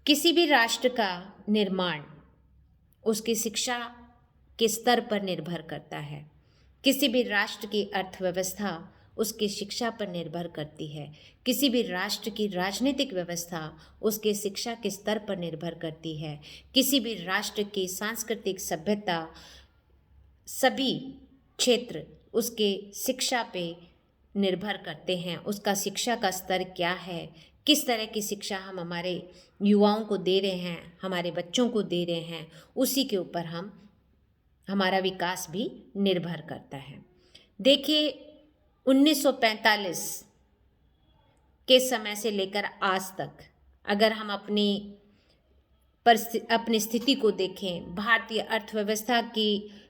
किसी भी राष्ट्र का निर्माण उसकी शिक्षा के स्तर पर निर्भर करता है। किसी भी राष्ट्र की अर्थव्यवस्था उसकी शिक्षा पर निर्भर करती है। किसी भी राष्ट्र की राजनीतिक व्यवस्था उसके शिक्षा के स्तर पर निर्भर करती है। किसी भी राष्ट्र की सांस्कृतिक सभ्यता, सभी क्षेत्र उसके शिक्षा पे निर्भर करते हैं। उसका शिक्षा का स्तर क्या है, किस तरह की शिक्षा हम हमारे युवाओं को दे रहे हैं, हमारे बच्चों को दे रहे हैं, उसी के ऊपर हमारा विकास भी निर्भर करता है। देखिए 1945 के समय से लेकर आज तक अगर हम अपनी स्थिति को देखें, भारतीय अर्थव्यवस्था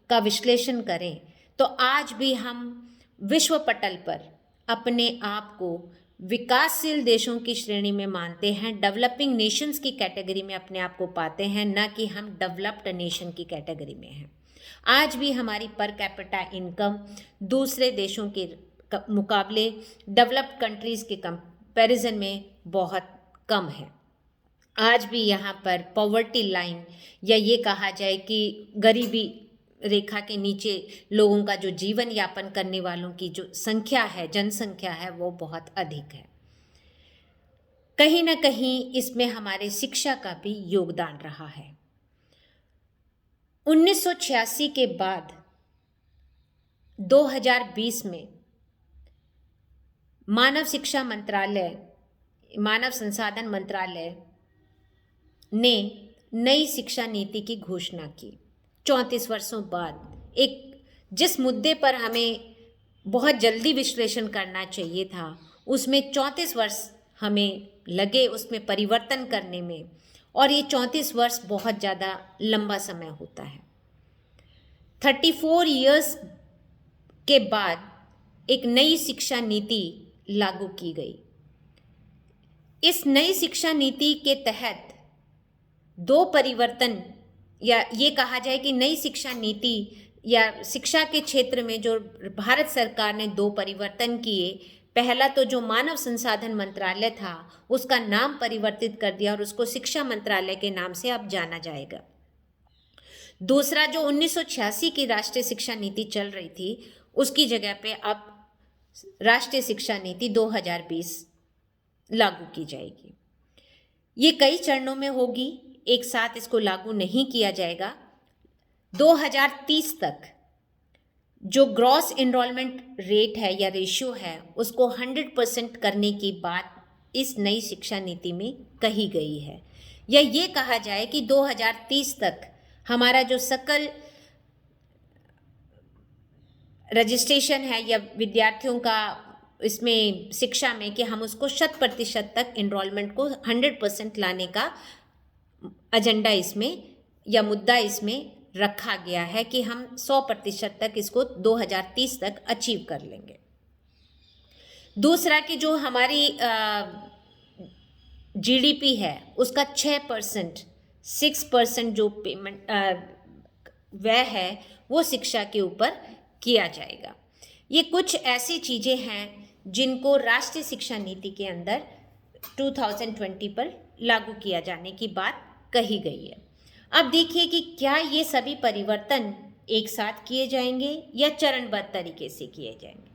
का विश्लेषण करें, तो आज भी हम विश्व पटल पर अपने आप को विकासशील देशों की श्रेणी में मानते हैं, डेवलपिंग नेशंस की कैटेगरी में अपने आप को पाते हैं, न कि हम डेवलप्ड नेशन की कैटेगरी में हैं। आज भी हमारी पर कैपिटा इनकम दूसरे देशों के मुकाबले डेवलप्ड कंट्रीज़ के कंपैरिजन में बहुत कम है। आज भी यहाँ पर पॉवर्टी लाइन या ये कहा जाए कि गरीबी रेखा के नीचे लोगों का जो जीवन यापन करने वालों की जो संख्या है, जनसंख्या है, वो बहुत अधिक है। कहीं ना कहीं इसमें हमारे शिक्षा का भी योगदान रहा है। 1986 के बाद 2020 में मानव संसाधन मंत्रालय ने नई शिक्षा नीति की घोषणा की। 34 वर्षों बाद जिस मुद्दे पर हमें बहुत जल्दी विश्लेषण करना चाहिए था, उसमें 34 वर्ष हमें लगे उसमें परिवर्तन करने में, और ये 34 वर्ष बहुत ज़्यादा लंबा समय होता है। 34 इयर्स के बाद एक नई शिक्षा नीति लागू की गई। इस नई शिक्षा नीति के तहत दो परिवर्तन, या ये कहा जाए कि नई शिक्षा नीति या शिक्षा के क्षेत्र में जो भारत सरकार ने दो परिवर्तन किए। पहला तो जो मानव संसाधन मंत्रालय था उसका नाम परिवर्तित कर दिया और उसको शिक्षा मंत्रालय के नाम से अब जाना जाएगा। दूसरा, जो 1986 की राष्ट्रीय शिक्षा नीति चल रही थी उसकी जगह पे अब राष्ट्रीय शिक्षा नीति 2020 लागू की जाएगी। ये कई चरणों में होगी, एक साथ इसको लागू नहीं किया जाएगा। 2030 तक जो ग्रॉस एनरोलमेंट रेट है या रेशियो है उसको 100% करने की बात इस नई शिक्षा नीति में कही गई है। या ये कहा जाए कि 2030 तक हमारा जो सकल रजिस्ट्रेशन है या विद्यार्थियों का इसमें शिक्षा में, कि हम उसको 100% तक एनरोलमेंट को 100% लाने का एजेंडा इसमें या मुद्दा इसमें रखा गया है कि हम 100% तक इसको 2030 तक अचीव कर लेंगे। दूसरा कि जो हमारी जीडीपी है उसका 6% जो पेमेंट व्यय है वो शिक्षा के ऊपर किया जाएगा। ये कुछ ऐसी चीज़ें हैं जिनको राष्ट्रीय शिक्षा नीति के अंदर 2020 पर लागू किया जाने की बात कही गई है। अब देखिए कि क्या ये सभी परिवर्तन एक साथ किए जाएंगे या चरणबद्ध तरीके से किए जाएंगे।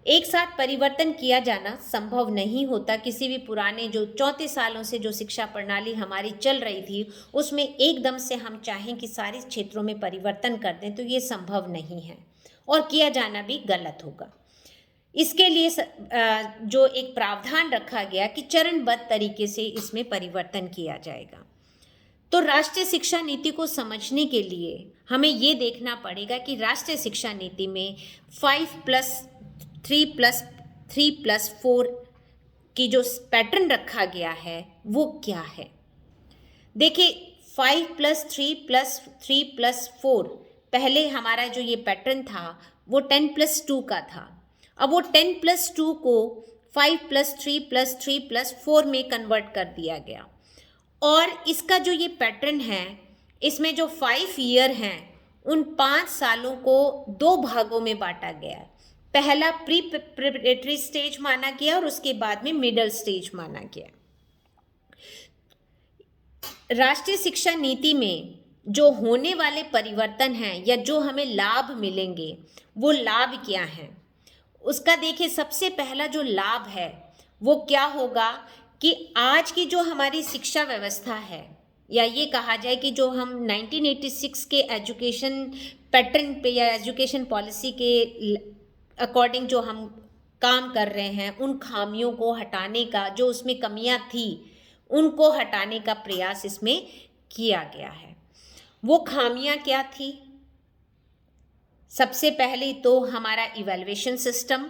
एक साथ परिवर्तन किया जाना संभव नहीं होता। किसी भी पुराने जो 34 सालों से जो शिक्षा प्रणाली हमारी चल रही थी उसमें एकदम से हम चाहें कि सारे क्षेत्रों में परिवर्तन कर दें तो ये संभव नहीं है और किया जाना भी गलत होगा। इसके लिए जो एक प्रावधान रखा गया कि चरणबद्ध तरीके से इसमें परिवर्तन किया जाएगा। तो राष्ट्रीय शिक्षा नीति को समझने के लिए हमें ये देखना पड़ेगा कि राष्ट्रीय शिक्षा नीति में 5+3+3+4 की जो पैटर्न रखा गया है वो क्या है। देखिए 5+3+3+4 पहले हमारा जो ये पैटर्न था वो 10+2 का था। अब वो 10+2 को 5+3+3+4 में कन्वर्ट कर दिया गया और इसका जो ये पैटर्न है इसमें जो 5 ईयर हैं उन 5 सालों को 2 भागों में बांटा गया। पहला प्री प्रिपरेटरी स्टेज माना गया और उसके बाद में मिडिल स्टेज माना गया। राष्ट्रीय शिक्षा नीति में जो होने वाले परिवर्तन हैं या जो हमें लाभ मिलेंगे वो लाभ क्या हैं, उसका देखिए सबसे पहला जो लाभ है वो क्या होगा कि आज की जो हमारी शिक्षा व्यवस्था है, या ये कहा जाए कि जो हम 1986 के एजुकेशन पैटर्न पे या एजुकेशन पॉलिसी के अकॉर्डिंग जो हम काम कर रहे हैं, उन खामियों को हटाने का, जो उसमें कमियां थी उनको हटाने का प्रयास इसमें किया गया है। वो खामियां क्या थी? सबसे पहले तो हमारा इवैल्यूएशन सिस्टम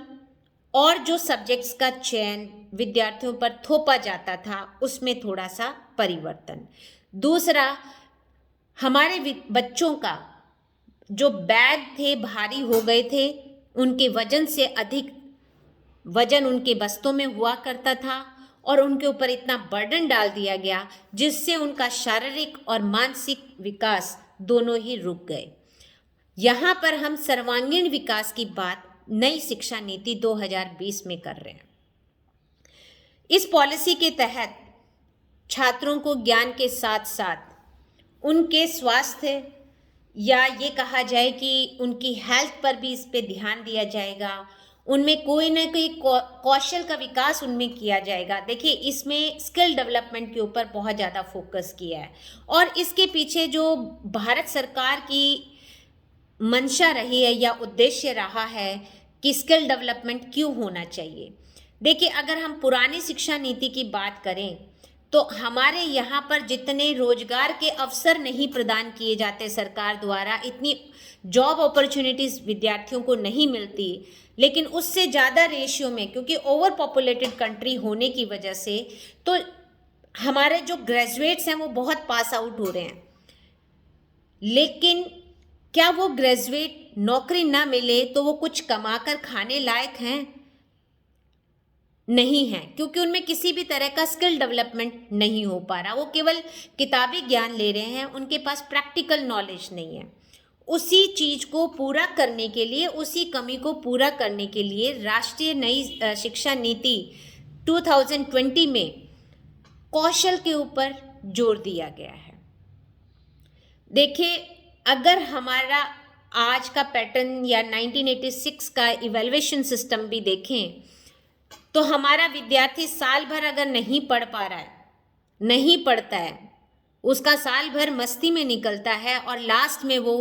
और जो सब्जेक्ट्स का चयन विद्यार्थियों पर थोपा जाता था उसमें थोड़ा सा परिवर्तन। दूसरा, हमारे बच्चों का जो बैग थे भारी हो गए थे, उनके वजन से अधिक वजन उनके बस्तों में हुआ करता था और उनके ऊपर इतना बर्डन डाल दिया गया जिससे उनका शारीरिक और मानसिक विकास दोनों ही रुक गए। यहाँ पर हम सर्वांगीण विकास की बात नई शिक्षा नीति 2020 में कर रहे हैं। इस पॉलिसी के तहत छात्रों को ज्ञान के साथ साथ उनके स्वास्थ्य या ये कहा जाए कि उनकी हेल्थ पर भी इस पे ध्यान दिया जाएगा। उनमें कोई ना कोई कौशल का विकास उनमें किया जाएगा। देखिए, इसमें स्किल डेवलपमेंट के ऊपर बहुत ज़्यादा फोकस किया है और इसके पीछे जो भारत सरकार की मंशा रही है या उद्देश्य रहा है कि स्किल डेवलपमेंट क्यों होना चाहिए। देखिए, अगर हम पुरानी शिक्षा नीति की बात करें तो हमारे यहाँ पर जितने रोजगार के अवसर नहीं प्रदान किए जाते सरकार द्वारा, इतनी जॉब अपॉर्चुनिटीज़ विद्यार्थियों को नहीं मिलती, लेकिन उससे ज़्यादा रेशियो में, क्योंकि ओवर पॉपुलेटेड कंट्री होने की वजह से, तो हमारे जो ग्रेजुएट्स हैं वो बहुत पास आउट हो रहे हैं। लेकिन क्या वो ग्रेजुएट नौकरी ना मिले तो वो कुछ कमाकर खाने लायक हैं? नहीं है, क्योंकि उनमें किसी भी तरह का स्किल डेवलपमेंट नहीं हो पा रहा। वो केवल किताबी ज्ञान ले रहे हैं, उनके पास प्रैक्टिकल नॉलेज नहीं है। उसी चीज को पूरा करने के लिए, उसी कमी को पूरा करने के लिए राष्ट्रीय नई शिक्षा नीति 2020 में कौशल के ऊपर जोर दिया गया है। देखिए, अगर हमारा आज का पैटर्न या 1986 का इवैल्यूएशन सिस्टम भी देखें तो हमारा विद्यार्थी साल भर अगर नहीं पढ़ पा रहा है, नहीं पढ़ता है, उसका साल भर मस्ती में निकलता है और लास्ट में वो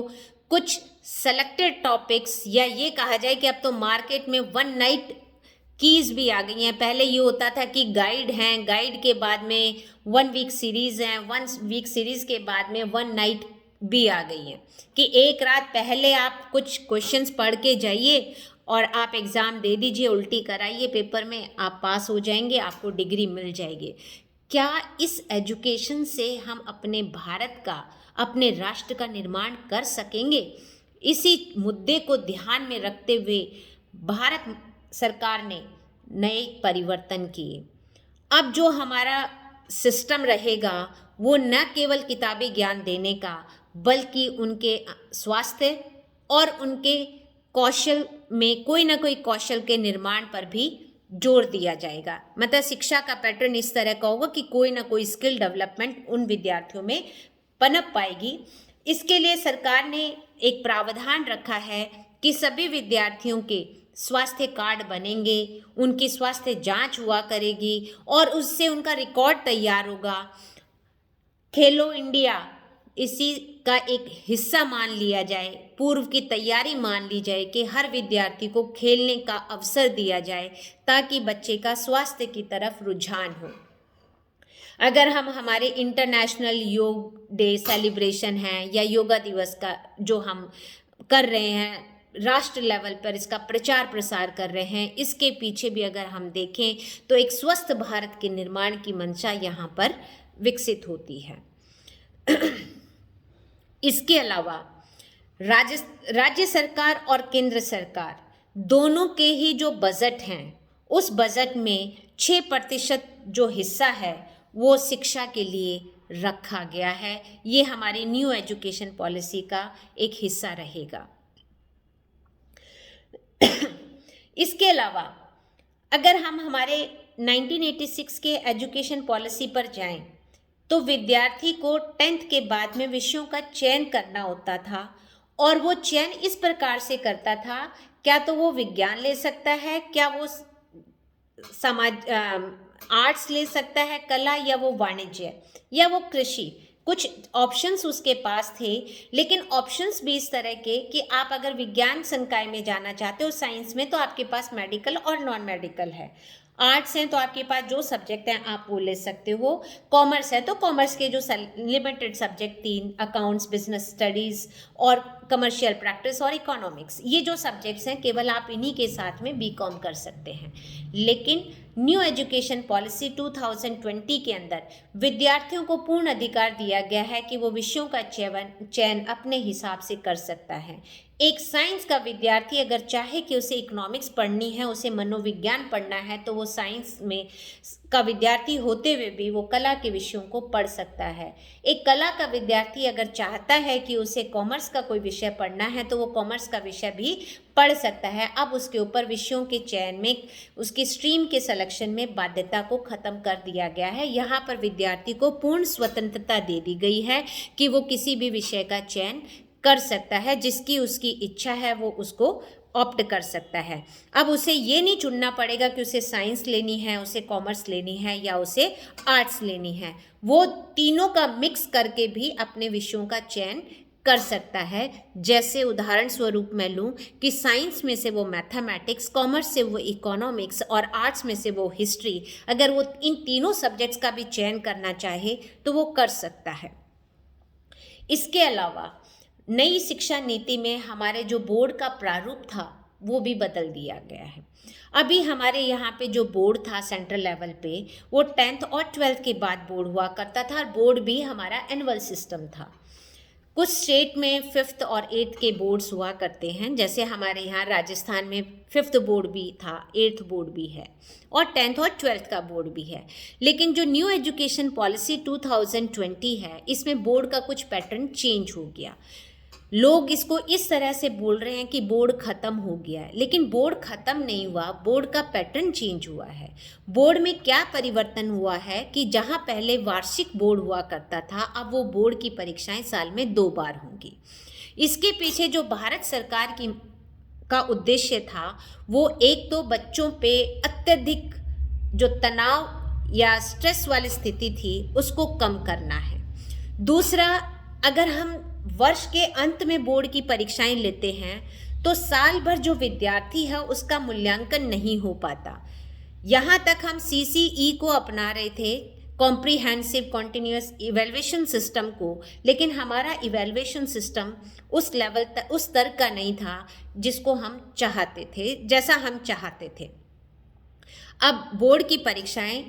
कुछ सेलेक्टेड टॉपिक्स, या ये कहा जाए कि अब तो मार्केट में वन नाइट कीज भी आ गई हैं। पहले ये होता था कि गाइड हैं, गाइड के बाद में 1 वीक सीरीज़ हैं, 1 वीक सीरीज़ के बाद में 1 नाइट भी आ गई हैं कि एक रात पहले आप कुछ क्वेश्चंस पढ़ के जाइए और आप एग्ज़ाम दे दीजिए, उल्टी कराइए पेपर में, आप पास हो जाएंगे, आपको डिग्री मिल जाएगी। क्या इस एजुकेशन से हम अपने भारत का, अपने राष्ट्र का निर्माण कर सकेंगे? इसी मुद्दे को ध्यान में रखते हुए भारत सरकार ने नए परिवर्तन किए। अब जो हमारा सिस्टम रहेगा वो न केवल किताबी ज्ञान देने का, बल्कि उनके स्वास्थ्य और उनके कौशल में कोई ना कोई कौशल के निर्माण पर भी जोर दिया जाएगा। मतलब शिक्षा का पैटर्न इस तरह का होगा कि कोई ना कोई स्किल डेवलपमेंट उन विद्यार्थियों में पनप पाएगी। इसके लिए सरकार ने एक प्रावधान रखा है कि सभी विद्यार्थियों के स्वास्थ्य कार्ड बनेंगे, उनकी स्वास्थ्य जांच हुआ करेगी और उससे उनका रिकॉर्ड तैयार होगा। खेलो इंडिया इसी का एक हिस्सा मान लिया जाए, पूर्व की तैयारी मान ली जाए कि हर विद्यार्थी को खेलने का अवसर दिया जाए ताकि बच्चे का स्वास्थ्य की तरफ रुझान हो। अगर हम हमारे इंटरनेशनल योग डे सेलिब्रेशन है या योगा दिवस का जो हम कर रहे हैं, राष्ट्र लेवल पर इसका प्रचार प्रसार कर रहे हैं, इसके पीछे भी अगर हम देखें तो एक स्वस्थ भारत के निर्माण की मंशा यहाँ पर विकसित होती है। इसके अलावा राज्य सरकार और केंद्र सरकार दोनों के ही जो बजट हैं, उस बजट में 6% जो हिस्सा है वो शिक्षा के लिए रखा गया है। ये हमारी न्यू एजुकेशन पॉलिसी का एक हिस्सा रहेगा। इसके अलावा अगर हम हमारे 1986 के एजुकेशन पॉलिसी पर जाएं तो विद्यार्थी को 10th के बाद में विषयों का चयन करना होता था, और वो चयन इस प्रकार से करता था, क्या तो वो विज्ञान ले सकता है, क्या वो समाज आर्ट्स ले सकता है, कला, या वो वाणिज्य, या वो कृषि। कुछ ऑप्शंस उसके पास थे, लेकिन ऑप्शंस भी इस तरह के कि आप अगर विज्ञान संकाय में जाना चाहते हो साइंस में, तो आपके पास मेडिकल और नॉन मेडिकल है। आर्ट्स हैं तो आपके पास जो सब्जेक्ट हैं आप वो ले सकते हो। कॉमर्स है तो कॉमर्स के जो limited subject 3, accounts, business studies और कमर्शियल प्रैक्टिस और इकोनॉमिक्स, ये जो सब्जेक्ट्स हैं केवल आप इन्हीं के साथ में बीकॉम कर सकते हैं। लेकिन न्यू एजुकेशन पॉलिसी 2020 के अंदर विद्यार्थियों को पूर्ण अधिकार दिया गया है कि वो विषयों का चयन अपने हिसाब से कर सकता है। एक साइंस का विद्यार्थी अगर चाहे कि उसे इकोनॉमिक्स पढ़नी है, उसे मनोविज्ञान पढ़ना है, तो वो साइंस में का विद्यार्थी होते हुए भी वो कला के विषयों को पढ़ सकता है। एक कला का विद्यार्थी अगर चाहता है कि उसे कॉमर्स का कोई विषय पढ़ना है, तो वो कॉमर्स का विषय भी पढ़ सकता है। अब उसके ऊपर विषयों के चयन में, उसकी स्ट्रीम के सिलेक्शन में बाध्यता को ख़त्म कर दिया गया है। यहाँ पर विद्यार्थी को पूर्ण स्वतंत्रता दे दी गई है कि वो किसी भी विषय का चयन कर सकता है, जिसकी उसकी इच्छा है वो उसको ऑप्ट कर सकता है। अब उसे ये नहीं चुनना पड़ेगा कि उसे साइंस लेनी है, उसे कॉमर्स लेनी है या उसे आर्ट्स लेनी है। वो तीनों का मिक्स करके भी अपने विषयों का चयन कर सकता है। जैसे उदाहरण स्वरूप मैं लूँ कि साइंस में से वो मैथमेटिक्स, कॉमर्स से वो इकोनॉमिक्स और आर्ट्स में से वो हिस्ट्री, अगर वो इन तीनों सब्जेक्ट्स का भी चयन करना चाहे तो वो कर सकता है। इसके अलावा नई शिक्षा नीति में हमारे जो बोर्ड का प्रारूप था वो भी बदल दिया गया है। अभी हमारे यहाँ पे जो बोर्ड था सेंट्रल लेवल पे, वो 10th और 12th के बाद बोर्ड हुआ करता था, और बोर्ड भी हमारा एनुअल सिस्टम था। कुछ स्टेट में 5th और 8th के बोर्ड्स हुआ करते हैं, जैसे हमारे यहाँ राजस्थान में 5th बोर्ड भी था, 8th बोर्ड भी है, और 10th और 12th का बोर्ड भी है। लेकिन जो न्यू एजुकेशन पॉलिसी 2020 है, इसमें बोर्ड का कुछ पैटर्न चेंज हो गया। लोग इसको इस तरह से बोल रहे हैं कि बोर्ड ख़त्म हो गया है, लेकिन बोर्ड ख़त्म नहीं हुआ, बोर्ड का पैटर्न चेंज हुआ है। बोर्ड में क्या परिवर्तन हुआ है कि जहां पहले वार्षिक बोर्ड हुआ करता था, अब वो बोर्ड की परीक्षाएं साल में 2 बार होंगी। इसके पीछे जो भारत सरकार का उद्देश्य था, वो एक तो बच्चों पे अत्यधिक जो तनाव या स्ट्रेस वाली स्थिति थी उसको कम करना है। दूसरा, अगर हम वर्ष के अंत में बोर्ड की परीक्षाएं लेते हैं तो साल भर जो विद्यार्थी है उसका मूल्यांकन नहीं हो पाता। यहाँ तक हम CCE को अपना रहे थे, कॉम्प्रिहेंसिव कॉन्टिन्यूअस इवैल्यूएशन सिस्टम को, लेकिन हमारा इवैल्यूएशन सिस्टम उस लेवल तक, उस स्तर का नहीं था जिसको हम चाहते थे, जैसा हम चाहते थे। अब बोर्ड की परीक्षाएं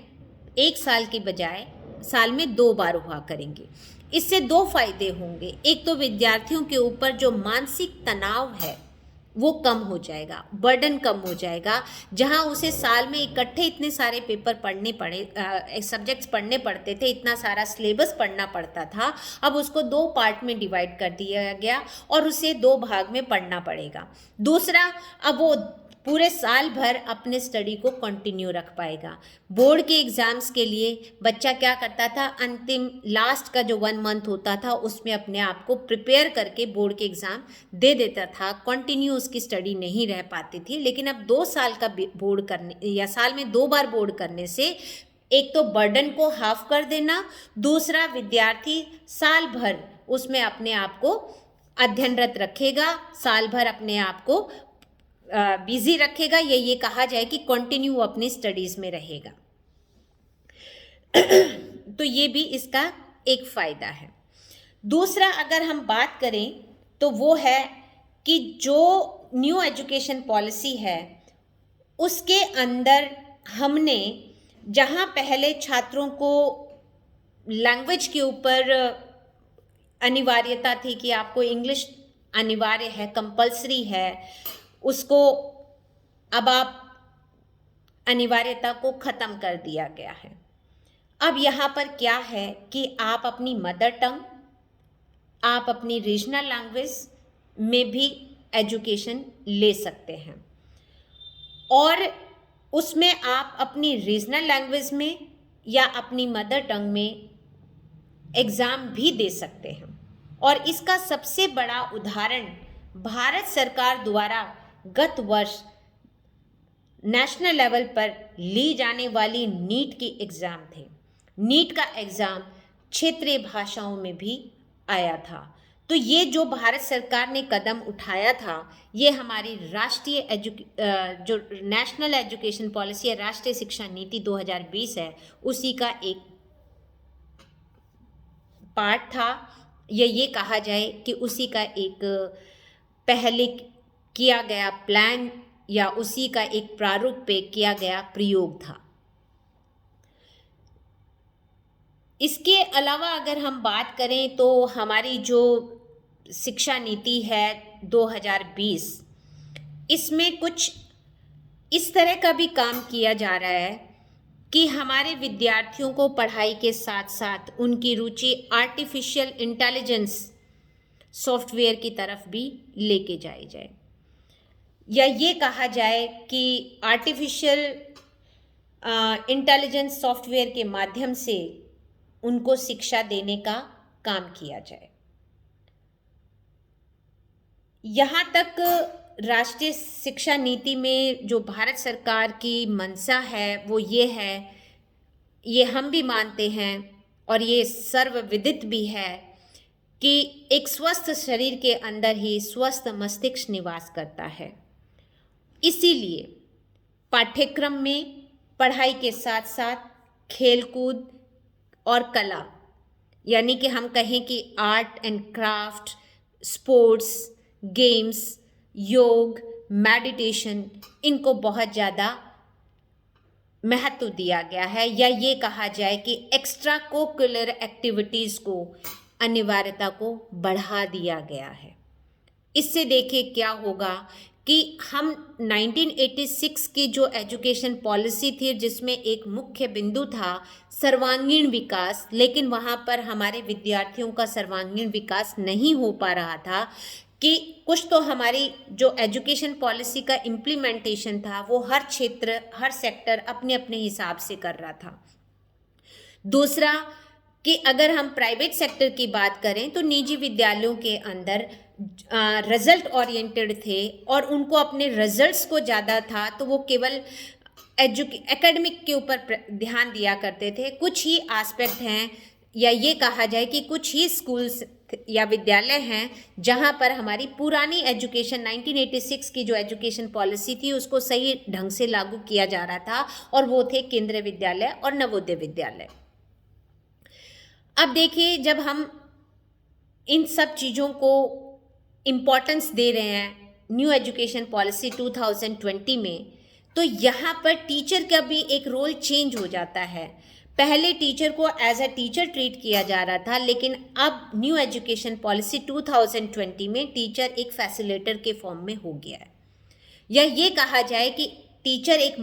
1 साल के बजाय साल में 2 बार हुआ करेंगी। इससे 2 फायदे होंगे। एक तो विद्यार्थियों के ऊपर जो मानसिक तनाव है वो कम हो जाएगा, बर्डन कम हो जाएगा। जहां उसे साल में इकट्ठे इतने सारे पेपर पढ़ने पड़े, सब्जेक्ट्स पढ़ने पड़ते थे, इतना सारा सिलेबस पढ़ना पड़ता था, अब उसको 2 पार्ट में डिवाइड कर दिया गया और उसे 2 भाग में पढ़ना पड़ेगा। दूसरा, अब वो पूरे साल भर अपने स्टडी को कंटिन्यू रख पाएगा। बोर्ड के एग्ज़ाम्स के लिए बच्चा क्या करता था, अंतिम लास्ट का जो 1 मंथ होता था उसमें अपने आप को प्रिपेयर करके बोर्ड के एग्ज़ाम दे देता था, कंटिन्यू उसकी स्टडी नहीं रह पाती थी। लेकिन अब 2 साल का बोर्ड करने या साल में 2 बार बोर्ड करने से एक तो बर्डन को हाफ कर देना, दूसरा विद्यार्थी साल भर उसमें अपने आप को अध्ययनरत रखेगा, साल भर अपने आप को बिजी रखेगा, या ये कहा जाए कि कंटिन्यू अपनी स्टडीज़ में रहेगा। तो ये भी इसका एक फ़ायदा है। दूसरा, अगर हम बात करें तो वो है कि जो न्यू एजुकेशन पॉलिसी है उसके अंदर हमने, जहाँ पहले छात्रों को लैंग्वेज के ऊपर अनिवार्यता थी कि आपको इंग्लिश अनिवार्य है, कंपल्सरी है, उसको अब आप अनिवार्यता को ख़त्म कर दिया गया है। अब यहाँ पर क्या है कि आप अपनी मदर टंग, आप अपनी रीजनल लैंग्वेज में भी एजुकेशन ले सकते हैं, और उसमें आप अपनी रीजनल लैंग्वेज में या अपनी मदर टंग में एग्ज़ाम भी दे सकते हैं। और इसका सबसे बड़ा उदाहरण भारत सरकार द्वारा गत वर्ष नेशनल लेवल पर ली जाने वाली नीट की एग्ज़ाम थे। नीट का एग्ज़ाम क्षेत्रीय भाषाओं में भी आया था। तो ये जो भारत सरकार ने कदम उठाया था, ये हमारी राष्ट्रीय जो नेशनल एजुकेशन पॉलिसी है, राष्ट्रीय शिक्षा नीति 2020 है, उसी का एक पार्ट था, या ये कहा जाए कि उसी का एक पहले किया गया प्लान या उसी का एक प्रारूप पे किया गया प्रयोग था। इसके अलावा अगर हम बात करें तो हमारी जो शिक्षा नीति है 2020, इसमें कुछ इस तरह का भी काम किया जा रहा है कि हमारे विद्यार्थियों को पढ़ाई के साथ साथ उनकी रुचि आर्टिफिशियल इंटेलिजेंस सॉफ्टवेयर की तरफ भी लेके जाई जाए, या ये कहा जाए कि आर्टिफिशियल इंटेलिजेंस सॉफ्टवेयर के माध्यम से उनको शिक्षा देने का काम किया जाए। यहाँ तक राष्ट्रीय शिक्षा नीति में जो भारत सरकार की मंशा है वो ये है, ये हम भी मानते हैं और ये सर्वविदित भी है कि एक स्वस्थ शरीर के अंदर ही स्वस्थ मस्तिष्क निवास करता है। इसीलिए पाठ्यक्रम में पढ़ाई के साथ साथ खेलकूद और कला, यानी कि हम कहें कि art and craft, sports, games, योग, मेडिटेशन, इनको बहुत ज़्यादा महत्व दिया गया है, या ये कहा जाए कि एक्स्ट्रा कोकुलर एक्टिविटीज़ को अनिवार्यता को बढ़ा दिया गया है। इससे देखिए क्या होगा कि हम 1986 की जो एजुकेशन पॉलिसी थी, जिसमें एक मुख्य बिंदु था सर्वांगीण विकास, लेकिन वहाँ पर हमारे विद्यार्थियों का सर्वांगीण विकास नहीं हो पा रहा था कि कुछ तो हमारी जो एजुकेशन पॉलिसी का इम्प्लीमेंटेशन था वो हर क्षेत्र, हर सेक्टर अपने अपने हिसाब से कर रहा था। दूसरा कि अगर हम प्राइवेट सेक्टर की बात करें तो निजी विद्यालयों के अंदर रिजल्ट ओरिएंटेड थे और उनको अपने रिजल्ट्स को ज़्यादा था, तो वो केवल एकेडमिक के ऊपर ध्यान दिया करते थे। कुछ ही एस्पेक्ट हैं, या ये कहा जाए कि कुछ ही स्कूल्स या विद्यालय हैं जहाँ पर हमारी पुरानी एजुकेशन 1986 की जो एजुकेशन पॉलिसी थी उसको सही ढंग से लागू किया जा रहा था, और वो थे केंद्रीय विद्यालय और नवोदय विद्यालय। अब देखिए, जब हम इन सब चीज़ों को इम्पोर्टेंस दे रहे हैं न्यू एजुकेशन पॉलिसी 2020 में, तो यहाँ पर टीचर का भी एक रोल चेंज हो जाता है। पहले टीचर को एज अ टीचर ट्रीट किया जा रहा था, लेकिन अब न्यू एजुकेशन पॉलिसी 2020 में टीचर एक फैसिलिटेटर के फॉर्म में हो गया है, या ये कहा जाए कि टीचर एक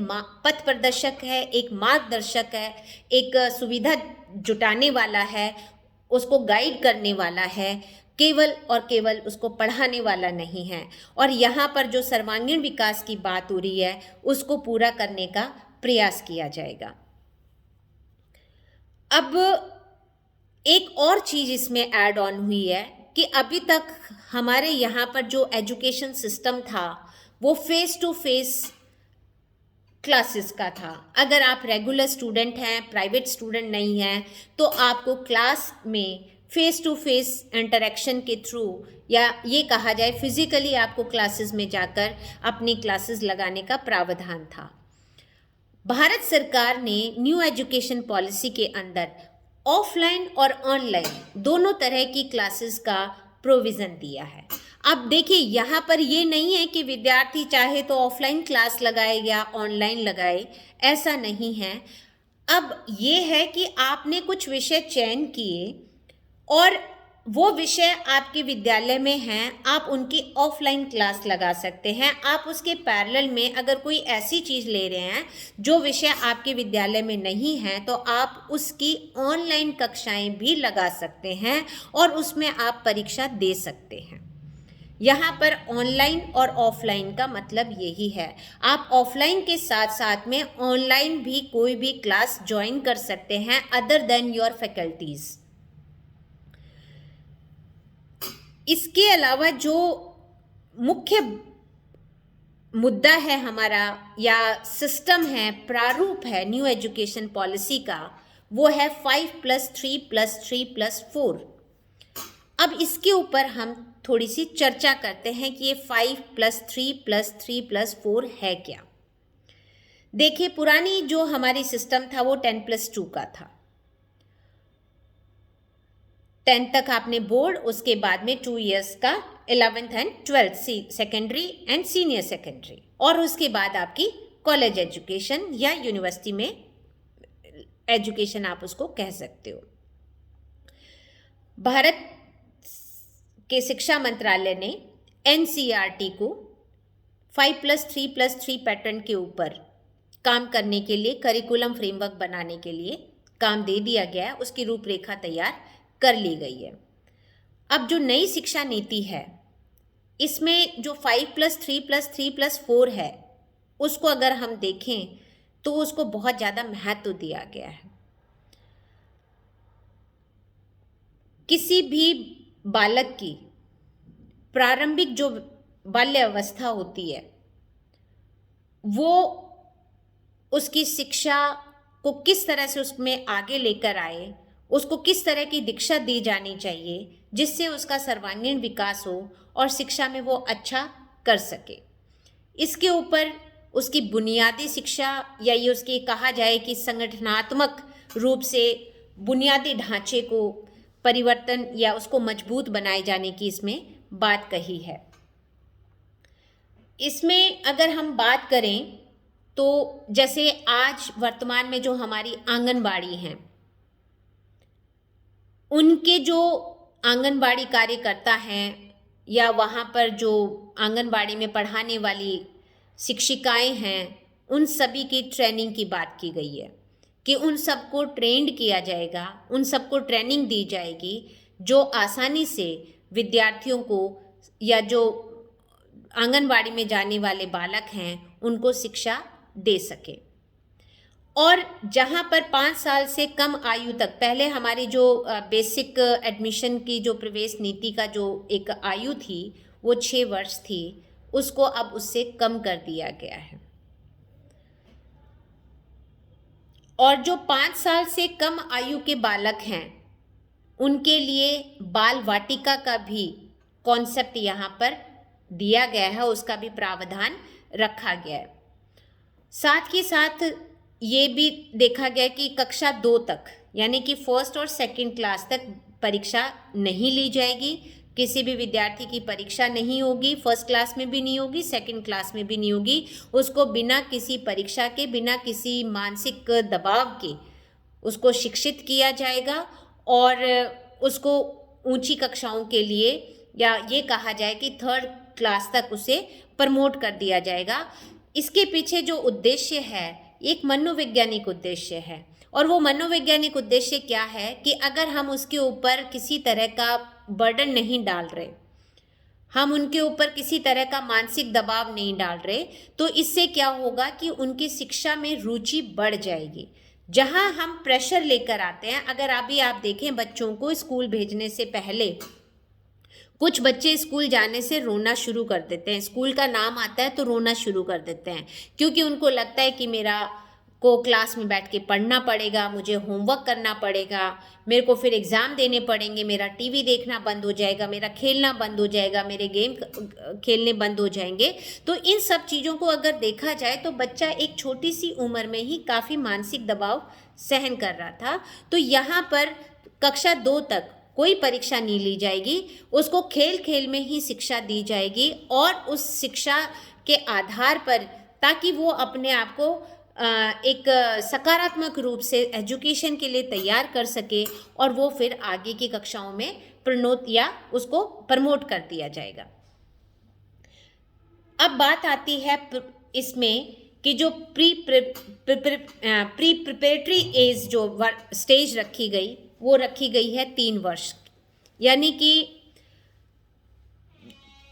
पथ प्रदर्शक है, एक मार्गदर्शक है, एक सुविधा जुटाने वाला है, उसको गाइड करने वाला है, केवल और केवल उसको पढ़ाने वाला नहीं है। और यहाँ पर जो सर्वांगीण विकास की बात हो रही है उसको पूरा करने का प्रयास किया जाएगा। अब एक और चीज़ इसमें ऐड ऑन हुई है कि अभी तक हमारे यहाँ पर जो एजुकेशन सिस्टम था वो फेस टू फेस क्लासेस का था। अगर आप रेगुलर स्टूडेंट हैं, प्राइवेट स्टूडेंट नहीं हैं, तो आपको क्लास में फेस टू फेस इंटरेक्शन के थ्रू, या ये कहा जाए फिजिकली आपको क्लासेस में जाकर अपनी क्लासेस लगाने का प्रावधान था। भारत सरकार ने न्यू एजुकेशन पॉलिसी के अंदर ऑफलाइन और ऑनलाइन दोनों तरह की क्लासेस का प्रोविज़न दिया है। अब देखिए, यहाँ पर ये नहीं है कि विद्यार्थी चाहे तो ऑफलाइन क्लास लगाए या ऑनलाइन लगाए, ऐसा नहीं है। अब ये है कि आपने कुछ विषय चयन किए और वो विषय आपके विद्यालय में हैं, आप उनकी ऑफलाइन क्लास लगा सकते हैं। आप उसके पैरेलल में अगर कोई ऐसी चीज़ ले रहे हैं जो विषय आपके विद्यालय में नहीं है, तो आप उसकी ऑनलाइन कक्षाएं भी लगा सकते हैं और उसमें आप परीक्षा दे सकते हैं। यहाँ पर ऑनलाइन और ऑफलाइन का मतलब यही है। आप ऑफलाइन के साथ साथ में ऑनलाइन भी कोई भी क्लास ज्वाइन कर सकते हैं अदर देन योर फैकल्टीज़। इसके अलावा जो मुख्य मुद्दा है हमारा, या सिस्टम है, प्रारूप है न्यू एजुकेशन पॉलिसी का, वो है 5+3+3+4। अब इसके ऊपर हम थोड़ी सी चर्चा करते हैं कि ये 5+3+3+4 है क्या। देखिए, पुरानी जो हमारी सिस्टम था वो 10+2 का था। 10 तक आपने बोर्ड, उसके बाद में 2 इयर्स का 11th and 12th secondary and senior secondary, और उसके बाद आपकी कॉलेज एजुकेशन या यूनिवर्सिटी में एजुकेशन आप उसको कह सकते हो। भारत के शिक्षा मंत्रालय ने एनसीईआरटी को 5+3+3 पैटर्न के ऊपर काम करने के लिए, करिकुलम फ्रेमवर्क बनाने के लिए काम दे दिया गया है, उसकी रूपरेखा तैयार कर ली गई है। अब जो नई शिक्षा नीति है, इसमें जो 5+3+3+4 है, उसको अगर हम देखें तो उसको बहुत ज़्यादा महत्व दिया गया है। किसी भी बालक की प्रारंभिक जो बाल्य अवस्था होती है, वो उसकी शिक्षा को किस तरह से उसमें आगे लेकर आए, उसको किस तरह की दीक्षा दी जानी चाहिए जिससे उसका सर्वांगीण विकास हो और शिक्षा में वो अच्छा कर सके। इसके ऊपर उसकी बुनियादी शिक्षा, या ये उसकी कहा जाए कि संगठनात्मक रूप से बुनियादी ढांचे को परिवर्तन या उसको मजबूत बनाए जाने की इसमें बात कही है। इसमें अगर हम बात करें तो जैसे आज वर्तमान में जो हमारी आंगनबाड़ी हैं, उनके जो आंगनबाड़ी कार्यकर्ता हैं या वहाँ पर जो आंगनबाड़ी में पढ़ाने वाली शिक्षिकाएं हैं, उन सभी की ट्रेनिंग की बात की गई है कि उन सबको ट्रेंड किया जाएगा, उन सबको ट्रेनिंग दी जाएगी जो आसानी से विद्यार्थियों को या जो आंगनबाड़ी में जाने वाले बालक हैं उनको शिक्षा दे सके। और जहाँ पर 5 साल से कम आयु तक, पहले हमारी जो बेसिक एडमिशन की जो प्रवेश नीति का जो एक आयु थी वो 6 वर्ष थी, उसको अब उससे कम कर दिया गया है। और जो 5 साल से कम आयु के बालक हैं उनके लिए बाल वाटिका का भी कॉन्सेप्ट यहाँ पर दिया गया है, उसका भी प्रावधान रखा गया है। साथ ही साथ ये भी देखा गया कि कक्षा 2 तक, यानी कि फर्स्ट और सेकंड क्लास तक परीक्षा नहीं ली जाएगी। किसी भी विद्यार्थी की परीक्षा नहीं होगी, फर्स्ट क्लास में भी नहीं होगी, सेकंड क्लास में भी नहीं होगी। उसको बिना किसी परीक्षा के, बिना किसी मानसिक दबाव के उसको शिक्षित किया जाएगा और उसको ऊंची कक्षाओं के लिए, या ये कहा जाए कि 3rd क्लास तक उसे प्रमोट कर दिया जाएगा। इसके पीछे जो उद्देश्य है, एक मनोवैज्ञानिक उद्देश्य है। और वो मनोवैज्ञानिक उद्देश्य क्या है कि अगर हम उसके ऊपर किसी तरह का बर्डन नहीं डाल रहे, हम उनके ऊपर किसी तरह का मानसिक दबाव नहीं डाल रहे, तो इससे क्या होगा कि उनकी शिक्षा में रुचि बढ़ जाएगी। जहां हम प्रेशर लेकर आते हैं, अगर अभी आप देखें बच्चों को स्कूल भेजने से पहले कुछ बच्चे स्कूल जाने से रोना शुरू कर देते हैं, स्कूल का नाम आता है तो रोना शुरू कर देते हैं, क्योंकि उनको लगता है कि मेरा को क्लास में बैठ के पढ़ना पड़ेगा, मुझे होमवर्क करना पड़ेगा, मेरे को फिर एग्ज़ाम देने पड़ेंगे, मेरा टीवी देखना बंद हो जाएगा, मेरा खेलना बंद हो जाएगा, मेरे गेम खेलने बंद हो जाएंगे। तो इन सब चीज़ों को अगर देखा जाए तो बच्चा एक छोटी सी उम्र में ही काफ़ी मानसिक दबाव सहन कर रहा था। तो यहाँ पर कक्षा 2 तक कोई परीक्षा नहीं ली जाएगी, उसको खेल खेल में ही शिक्षा दी जाएगी और उस शिक्षा के आधार पर, ताकि वो अपने आप को एक सकारात्मक रूप से एजुकेशन के लिए तैयार कर सके और वो फिर आगे की कक्षाओं में प्रोन्नत या उसको प्रमोट कर दिया जाएगा। अब बात आती है इसमें कि जो प्री प्रिपरेटरी एज जो स्टेज रखी गई, वो रखी गई है 3 वर्ष, यानी कि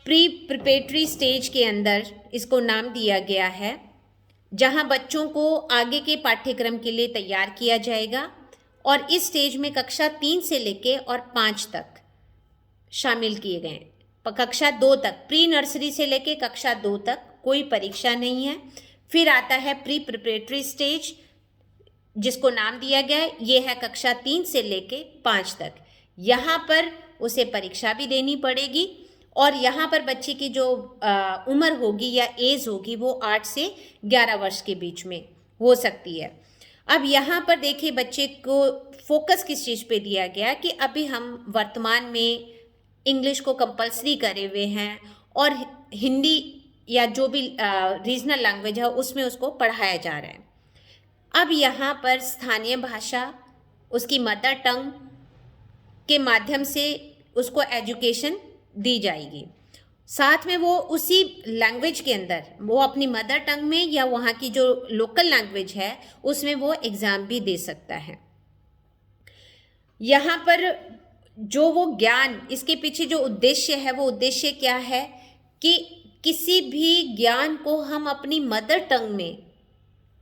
प्री प्रिपरेटरी स्टेज के अंदर इसको नाम दिया गया है, जहां बच्चों को आगे के पाठ्यक्रम के लिए तैयार किया जाएगा। और इस स्टेज में कक्षा 3 से लेके और 5 तक शामिल किए गए हैं। कक्षा 2 तक, प्री नर्सरी से लेके कक्षा 2 तक कोई परीक्षा नहीं है। फिर आता है प्री प्रिपरेटरी स्टेज, जिसको नाम दिया गया है, ये है कक्षा 3 से लेके 5 तक। यहाँ पर उसे परीक्षा भी देनी पड़ेगी और यहाँ पर बच्चे की जो उम्र होगी या एज होगी वो 8 से 11 वर्ष के बीच में हो सकती है। अब यहाँ पर देखिए बच्चे को फोकस किस चीज़ पे दिया गया कि अभी हम वर्तमान में इंग्लिश को कंपलसरी करे हुए हैं और हिंदी या जो भी रीजनल लैंग्वेज है उसमें उसको पढ़ाया जा रहा है। अब यहाँ पर स्थानीय भाषा, उसकी मदर टंग के माध्यम से उसको एजुकेशन दी जाएगी। साथ में वो उसी लैंग्वेज के अंदर वो अपनी मदर टंग में या वहाँ की जो लोकल लैंग्वेज है उसमें वो एग्ज़ाम भी दे सकता है। यहाँ पर जो वो ज्ञान, इसके पीछे जो उद्देश्य है वो उद्देश्य क्या है कि किसी भी ज्ञान को हम अपनी मदर टंग में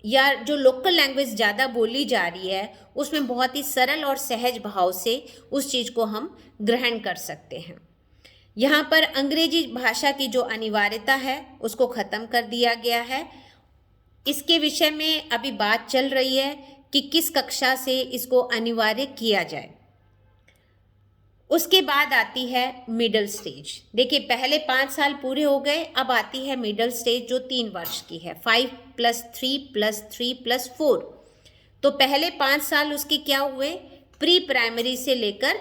या जो लोकल लैंग्वेज ज़्यादा बोली जा रही है उसमें बहुत ही सरल और सहज भाव से उस चीज़ को हम ग्रहण कर सकते हैं। यहाँ पर अंग्रेजी भाषा की जो अनिवार्यता है उसको ख़त्म कर दिया गया है। इसके विषय में अभी बात चल रही है कि किस कक्षा से इसको अनिवार्य किया जाए। उसके बाद आती है मिडिल स्टेज। देखिए पहले 5 साल पूरे हो गए, अब आती है मिडिल स्टेज जो 3 वर्ष की है, 5+3+3+4। तो पहले 5 साल उसके क्या हुए, प्री प्राइमरी से लेकर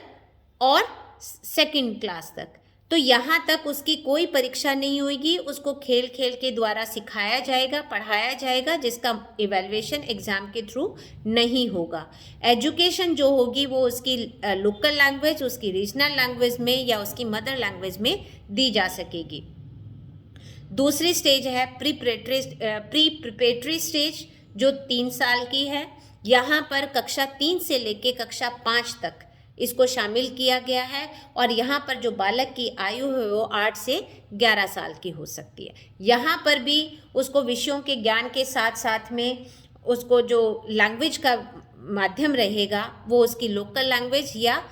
और 2nd क्लास तक। तो यहाँ तक उसकी कोई परीक्षा नहीं होगी, उसको खेल खेल के द्वारा सिखाया जाएगा, पढ़ाया जाएगा, जिसका इवैल्यूएशन एग्ज़ाम के थ्रू नहीं होगा। एजुकेशन जो होगी वो उसकी लोकल लैंग्वेज, उसकी रीजनल लैंग्वेज में या उसकी मदर लैंग्वेज में दी जा सकेगी। दूसरी स्टेज है प्री प्रिपरेटरी स्टेज जो 3 साल की है। यहाँ पर कक्षा 3 से लेके कक्षा 5 तक इसको शामिल किया गया है और यहाँ पर जो बालक की आयु है वो 8 से 11 साल की हो सकती है। यहाँ पर भी उसको विषयों के ज्ञान के साथ साथ में उसको जो लैंग्वेज का माध्यम रहेगा वो उसकी लोकल लैंग्वेज या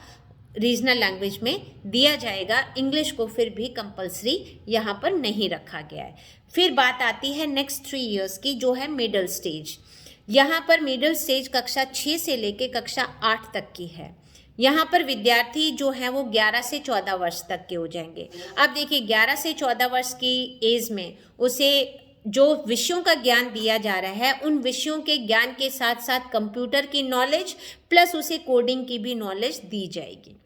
रीजनल लैंग्वेज में दिया जाएगा। इंग्लिश को फिर भी कंपलसरी यहाँ पर नहीं रखा गया है। फिर बात आती है नेक्स्ट 3 इयर्स की जो है मिडिल स्टेज। यहाँ पर मिडिल स्टेज कक्षा 6 से लेके कक्षा 8 तक की है। यहाँ पर विद्यार्थी जो है वो 11 से 14 वर्ष तक के हो जाएंगे। अब देखिए 11 से 14 वर्ष की एज में उसे जो विषयों का ज्ञान दिया जा रहा है उन विषयों के ज्ञान के साथ साथ कंप्यूटर की नॉलेज प्लस उसे कोडिंग की भी नॉलेज दी जाएगी।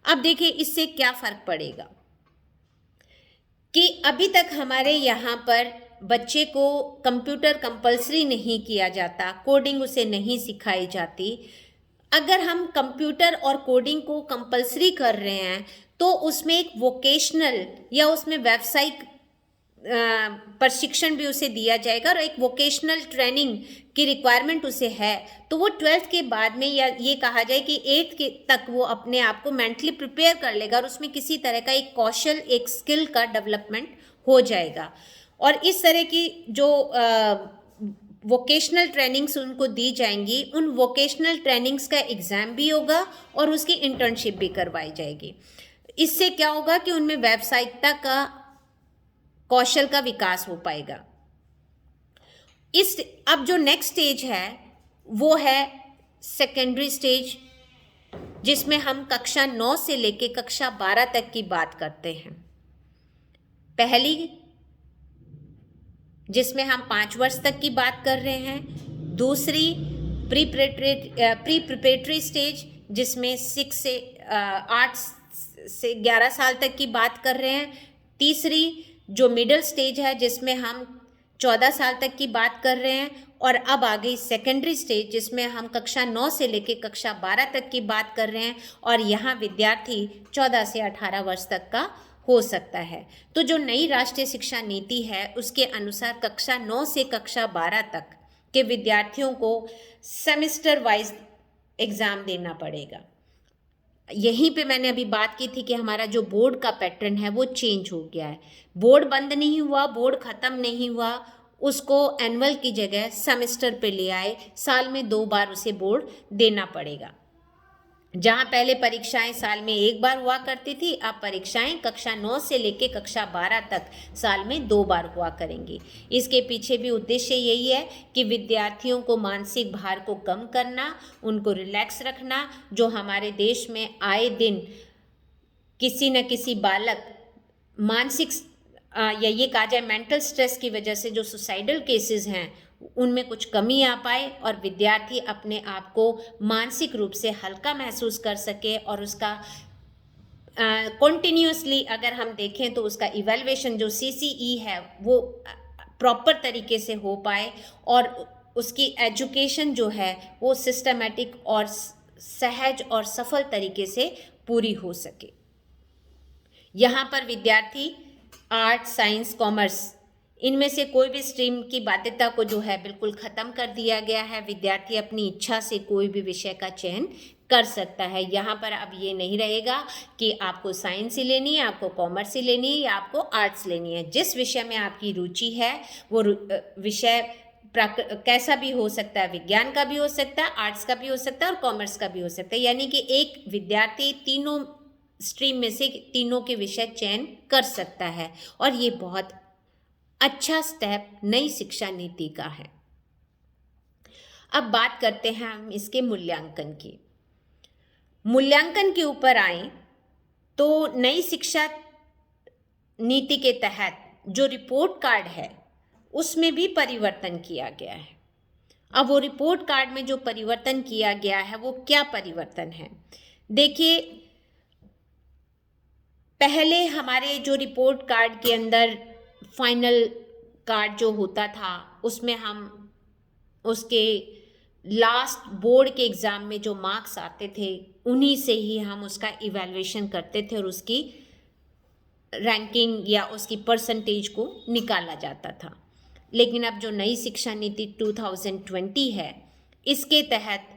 अब देखिए इससे क्या फ़र्क पड़ेगा कि अभी तक हमारे यहाँ पर बच्चे को कंप्यूटर कंपलसरी नहीं किया जाता, कोडिंग उसे नहीं सिखाई जाती। अगर हम कंप्यूटर और कोडिंग को कंपलसरी कर रहे हैं तो उसमें एक वोकेशनल या उसमें व्यावसायिक प्रशिक्षण भी उसे दिया जाएगा और एक वोकेशनल ट्रेनिंग की रिक्वायरमेंट उसे है। तो वो 12th के बाद में या ये कहा जाए कि 8th के तक वो अपने आप को मेंटली प्रिपेयर कर लेगा और उसमें किसी तरह का एक कौशल, एक स्किल का डेवलपमेंट हो जाएगा। और इस तरह की जो वोकेशनल ट्रेनिंग्स उनको दी जाएंगी, उन वोकेशनल ट्रेनिंग्स का एग्ज़ाम भी होगा और उसकी इंटर्नशिप भी करवाई जाएगी। इससे क्या होगा कि उनमें व्यावसायिकता का, कौशल का विकास हो पाएगा। अब जो नेक्स्ट स्टेज है वो है सेकेंडरी स्टेज, जिसमें हम कक्षा 9 से लेके कक्षा 12 तक की बात करते हैं। पहली जिसमें हम 5 वर्ष तक की बात कर रहे हैं। दूसरी प्री प्रिपरेटरी स्टेज जिसमें 8 से 11 साल तक की बात कर रहे हैं। तीसरी जो मिडिल स्टेज है जिसमें हम 14 साल तक की बात कर रहे हैं। और अब आ गई सेकेंडरी स्टेज जिसमें हम कक्षा 9 से लेकर कक्षा 12 तक की बात कर रहे हैं और यहाँ विद्यार्थी 14 से 18 वर्ष तक का हो सकता है। तो जो नई राष्ट्रीय शिक्षा नीति है उसके अनुसार कक्षा 9 से कक्षा 12 तक के विद्यार्थियों को सेमेस्टर वाइज एग्ज़ाम देना पड़ेगा। यहीं पे मैंने अभी बात की थी कि हमारा जो बोर्ड का पैटर्न है वो चेंज हो गया है। बोर्ड बंद नहीं हुआ, बोर्ड ख़त्म नहीं हुआ, उसको एनुअल की जगह सेमेस्टर पे ले आए, साल में 2 बार उसे बोर्ड देना पड़ेगा। जहाँ पहले परीक्षाएं साल में एक बार हुआ करती थी, अब परीक्षाएं कक्षा 9 से लेकर कक्षा 12 तक साल में 2 बार हुआ करेंगी। इसके पीछे भी उद्देश्य यही है कि विद्यार्थियों को मानसिक भार को कम करना, उनको रिलैक्स रखना। जो हमारे देश में आए दिन किसी न किसी बालक मानसिक या ये कहा जाए मेंटल स्ट्रेस की वजह से जो सुसाइडल केसेस हैं उनमें कुछ कमी आ पाए और विद्यार्थी अपने आप को मानसिक रूप से हल्का महसूस कर सके और उसका कॉन्टिन्यूसली अगर हम देखें तो उसका इवैल्यूएशन जो CCE है वो प्रॉपर तरीके से हो पाए और उसकी एजुकेशन जो है वो सिस्टमेटिक और सहज और सफल तरीके से पूरी हो सके। यहाँ पर विद्यार्थी आर्ट, साइंस, कॉमर्स इनमें से कोई भी स्ट्रीम की बाध्यता को जो है बिल्कुल ख़त्म कर दिया गया है। विद्यार्थी अपनी इच्छा से कोई भी विषय का चयन कर सकता है। यहाँ पर अब ये नहीं रहेगा कि आपको साइंस ही लेनी है, आपको कॉमर्स ही लेनी है या आपको आर्ट्स लेनी है। जिस विषय में आपकी रुचि है वो विषय कैसा भी हो सकता है, विज्ञान का भी हो सकता है, आर्ट्स का भी हो सकता है और कॉमर्स का भी हो सकता है। यानी कि एक विद्यार्थी तीनों स्ट्रीम में से तीनों के विषय चयन कर सकता है और ये बहुत अच्छा स्टेप नई शिक्षा नीति का है। अब बात करते हैं हम इसके मूल्यांकन की। मूल्यांकन के ऊपर आए तो नई शिक्षा नीति के तहत जो रिपोर्ट कार्ड है उसमें भी परिवर्तन किया गया है। अब वो रिपोर्ट कार्ड में जो परिवर्तन किया गया है वो क्या परिवर्तन है? देखिए, पहले हमारे जो रिपोर्ट कार्ड के अंदर फाइनल कार्ड जो होता था उसमें हम उसके लास्ट बोर्ड के एग्ज़ाम में जो मार्क्स आते थे उन्हीं से ही हम उसका इवैल्यूएशन करते थे और उसकी रैंकिंग या उसकी परसेंटेज को निकाला जाता था। लेकिन अब जो नई शिक्षा नीति 2020 है इसके तहत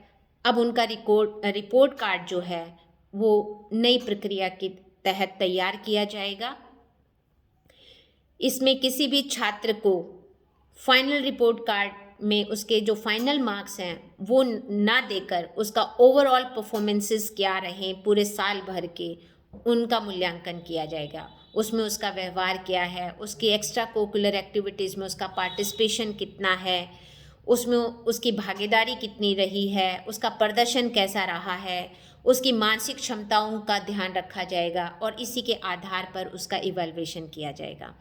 अब उनका रिपोर्ट कार्ड जो है वो नई प्रक्रिया के तहत तैयार किया जाएगा। इसमें किसी भी छात्र को फाइनल रिपोर्ट कार्ड में उसके जो फाइनल मार्क्स हैं वो ना देकर उसका ओवरऑल परफॉर्मेंसेस क्या रहे पूरे साल भर के उनका मूल्यांकन किया जाएगा। उसमें उसका व्यवहार क्या है, उसकी एक्स्ट्रा कोकुलर एक्टिविटीज़ में उसका पार्टिसिपेशन कितना है, उसमें उसकी भागीदारी कितनी रही है, उसका प्रदर्शन कैसा रहा है, उसकी मानसिक क्षमताओं का ध्यान रखा जाएगा और इसी के आधार पर उसका इवैल्यूएशन किया जाएगा।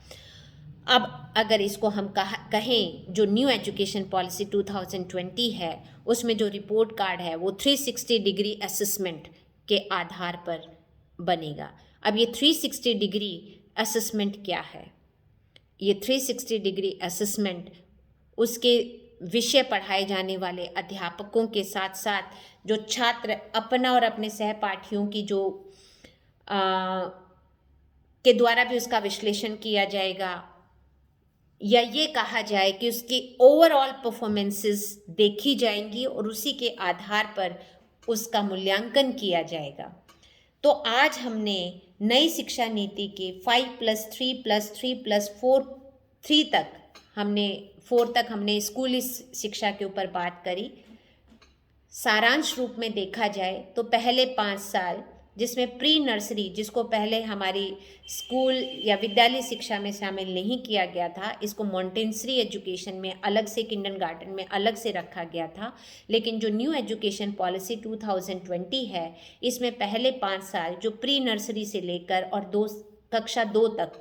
अब अगर इसको हम कहें जो न्यू एजुकेशन पॉलिसी 2020 है उसमें जो रिपोर्ट कार्ड है वो 360 डिग्री असेसमेंट के आधार पर बनेगा। अब ये 360 डिग्री असेसमेंट क्या है? ये 360 डिग्री असेसमेंट उसके विषय पढ़ाए जाने वाले अध्यापकों के साथ साथ जो छात्र अपना और अपने सहपाठियों की जो के द्वारा भी उसका विश्लेषण किया जाएगा या ये कहा जाए कि उसकी ओवरऑल परफॉर्मेंसेस देखी जाएंगी और उसी के आधार पर उसका मूल्यांकन किया जाएगा। तो आज हमने नई शिक्षा नीति के 5+3+3+4 तक हमने स्कूली शिक्षा के ऊपर बात करी। सारांश रूप में देखा जाए तो पहले 5 साल जिसमें प्री नर्सरी जिसको पहले हमारी स्कूल या विद्यालय शिक्षा में शामिल नहीं किया गया था, इसको मॉन्टेसरी एजुकेशन में अलग से, किंडरगार्टन में अलग से रखा गया था। लेकिन जो न्यू एजुकेशन पॉलिसी 2020 है इसमें पहले 5 साल जो प्री नर्सरी से लेकर और कक्षा 2 तक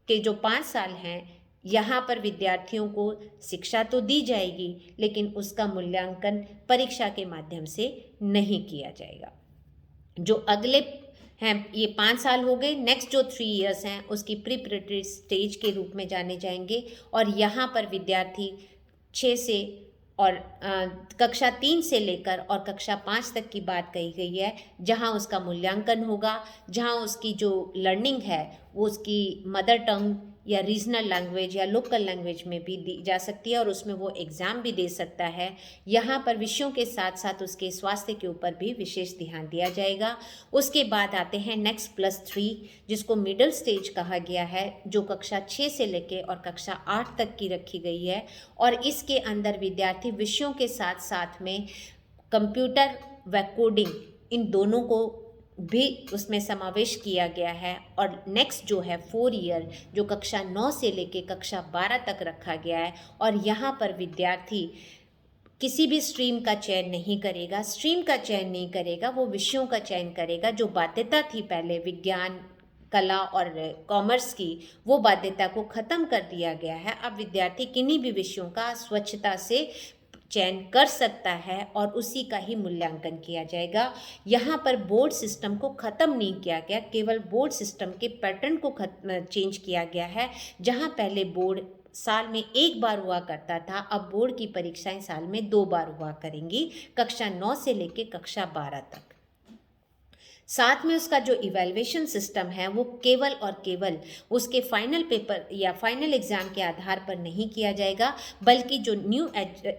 के जो 5 साल हैं यहाँ पर विद्यार्थियों को शिक्षा तो दी जाएगी लेकिन उसका मूल्यांकन परीक्षा के माध्यम से नहीं किया जाएगा। जो अगले हैं ये 5 साल हो गए, नेक्स्ट जो 3 इयर्स हैं उसकी प्रिपरेटरी स्टेज के रूप में जाने जाएंगे और यहाँ पर विद्यार्थी 6 से और कक्षा 3 से लेकर और कक्षा 5 तक की बात कही गई है जहाँ उसका मूल्यांकन होगा, जहाँ उसकी जो लर्निंग है वो उसकी मदर टंग या रीजनल लैंग्वेज या लोकल लैंग्वेज में भी दी जा सकती है और उसमें वो एग्ज़ाम भी दे सकता है। यहाँ पर विषयों के साथ साथ उसके स्वास्थ्य के ऊपर भी विशेष ध्यान दिया जाएगा। उसके बाद आते हैं नेक्स्ट +3 जिसको मिडिल स्टेज कहा गया है, जो कक्षा 6 से लेके और कक्षा 8 तक की रखी गई है और इसके अंदर विद्यार्थी विषयों के साथ साथ में कंप्यूटर व कोडिंग इन दोनों को भी उसमें समावेश किया गया है। और नेक्स्ट जो है 4 ईयर जो कक्षा 9 से लेके कक्षा 12 तक रखा गया है, और यहाँ पर विद्यार्थी किसी भी स्ट्रीम का चयन नहीं करेगा, स्ट्रीम का चयन नहीं करेगा, वो विषयों का चयन करेगा। जो बाध्यता थी पहले विज्ञान, कला और कॉमर्स की, वो बाध्यता को ख़त्म कर दिया गया है। अब विद्यार्थी किन्हीं भी विषयों का स्वच्छता से चयन कर सकता है और उसी का ही मूल्यांकन किया जाएगा। यहाँ पर बोर्ड सिस्टम को ख़त्म नहीं किया गया, केवल बोर्ड सिस्टम के पैटर्न को चेंज किया गया है। जहाँ पहले बोर्ड साल में 1 बार हुआ करता था, अब बोर्ड की परीक्षाएं साल में 2 बार हुआ करेंगी, कक्षा 9 से लेकर कक्षा 12 तक। साथ में उसका जो इवैल्यूएशन सिस्टम है वो केवल और केवल उसके फाइनल पेपर या फाइनल एग्ज़ाम के आधार पर नहीं किया जाएगा, बल्कि जो न्यू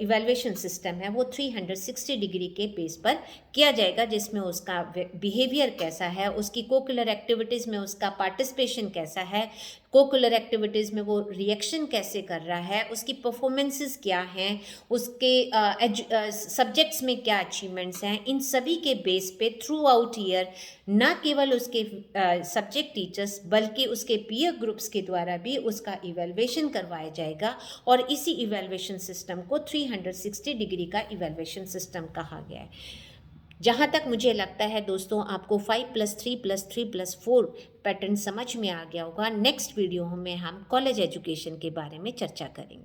इवैल्यूएशन सिस्टम है वो 360 डिग्री के बेस पर किया जाएगा, जिसमें उसका बिहेवियर कैसा है, उसकी कोकुलर एक्टिविटीज़ में उसका पार्टिसिपेशन कैसा है, कोकुलर एक्टिविटीज़ में वो रिएक्शन कैसे कर रहा है, उसकी परफॉर्मेंसेस क्या हैं, उसके सब्जेक्ट्स में क्या अचीवमेंट्स हैं, इन सभी के बेस पे थ्रू आउट ईयर न केवल उसके सब्जेक्ट टीचर्स बल्कि उसके पीयर ग्रुप्स के द्वारा भी उसका इवैल्यूएशन करवाया जाएगा। और इसी इवैल्यूएशन सिस्टम को 360 डिग्री का इवैल्यूएशन सिस्टम कहा गया है। जहाँ तक मुझे लगता है दोस्तों, आपको 5+3+3+4 पैटर्न समझ में आ गया होगा। नेक्स्ट वीडियो में हम कॉलेज एजुकेशन के बारे में चर्चा करेंगे।